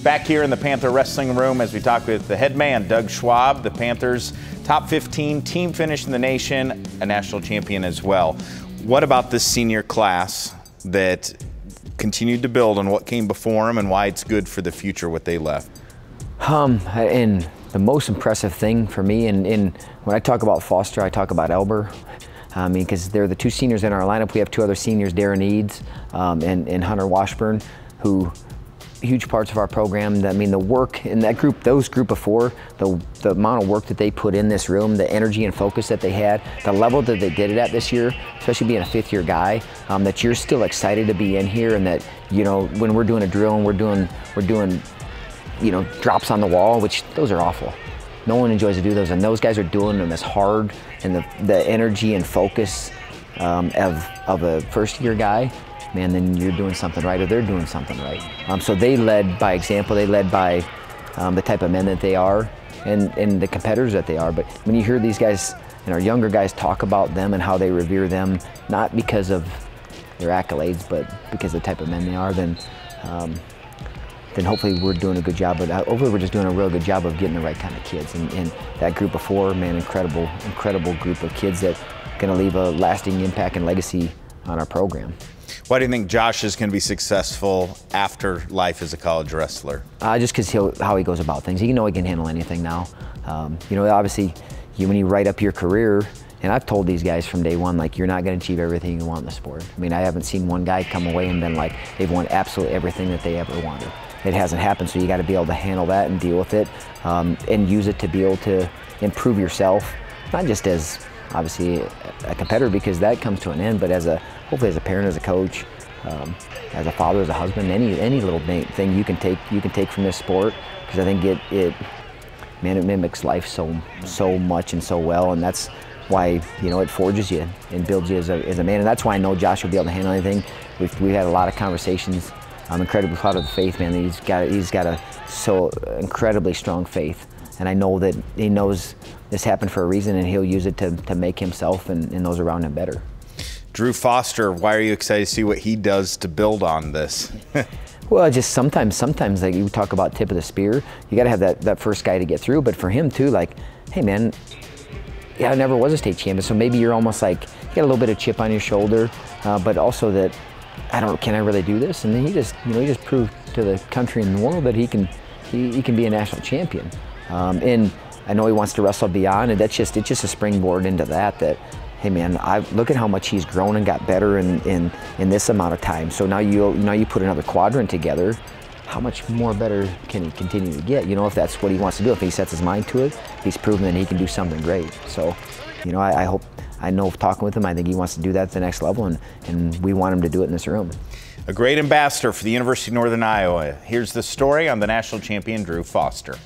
Back here in the Panther wrestling room as we talk with the head man, Doug Schwab, the Panthers' top 15 team finish in the nation, a national champion as well. What about this senior class that continued to build on what came before them and why it's good for the future, what they left? And the most impressive thing for me, and when I talk about Foster, I talk about Elber. Because they're the two seniors in our lineup. We have two other seniors, Darren Eads and Hunter Washburn, who huge parts of our program. The work in that group, those group of four, the amount of work that they put in this room, the energy and focus that they had, the level that they did it at this year, especially being a fifth-year guy, that you're still excited to be in here, and that, you know, when we're doing a drill and we're doing, you know, drops on the wall, which those are awful. No one enjoys to do those, and those guys are doing them as hard, and the energy and focus of a first-year guy, man, then you're doing something right, or they're doing something right. So they led by example. They led by the type of men that they are, and the competitors that they are. But when you hear these guys and our younger guys talk about them and how they revere them, not because of their accolades, but because of the type of men they are, then hopefully we're doing a good job. But hopefully we're just doing a real good job of getting the right kind of kids. And that group of four, man, incredible group of kids that are going to leave a lasting impact and legacy on our program. Why do you think Josh is going to be successful after life as a college wrestler? Just because how he goes about things. He can handle anything now. You know, obviously, when you write up your career, and I've told these guys from day one, like, you're not going to achieve everything you want in the sport. I mean, I haven't seen one guy come away and been like, they've won absolutely everything that they ever wanted. It hasn't happened, so you got to be able to handle that and deal with it, and use it to be able to improve yourself, not just as obviously a competitor, because that comes to an end, but hopefully as a parent, as a coach, as a father, as a husband, any little thing you can take from this sport, because I think it mimics life so much and so well, and that's why, you know, it forges you and builds you as a man, and that's why I know Josh will be able to handle anything. We've had a lot of conversations. I'm incredibly proud of the faith, man. He's got a so incredibly strong faith, and I know that he knows this happened for a reason, and he'll use it to make himself and those around him better. Drew Foster, why are you excited to see what he does to build on this? Well, just sometimes like you talk about tip of the spear, you got to have that first guy to get through. But for him too, like, hey man, yeah, I never was a state champion, so maybe you're almost like, you got a little bit of chip on your shoulder, but also that, can I really do this? And then he just proved to the country and the world that he can be a national champion. And I know he wants to wrestle beyond, and it's just a springboard into that. Hey man, look at how much he's grown and got better in this amount of time. So now you put another quadrant together. How much more better can he continue to get? You know, if that's what he wants to do, if he sets his mind to it, he's proven that he can do something great. So, you know, I know talking with him, I think he wants to do that at the next level, and we want him to do it in this room. A great ambassador for the University of Northern Iowa. Here's the story on the national champion, Drew Foster.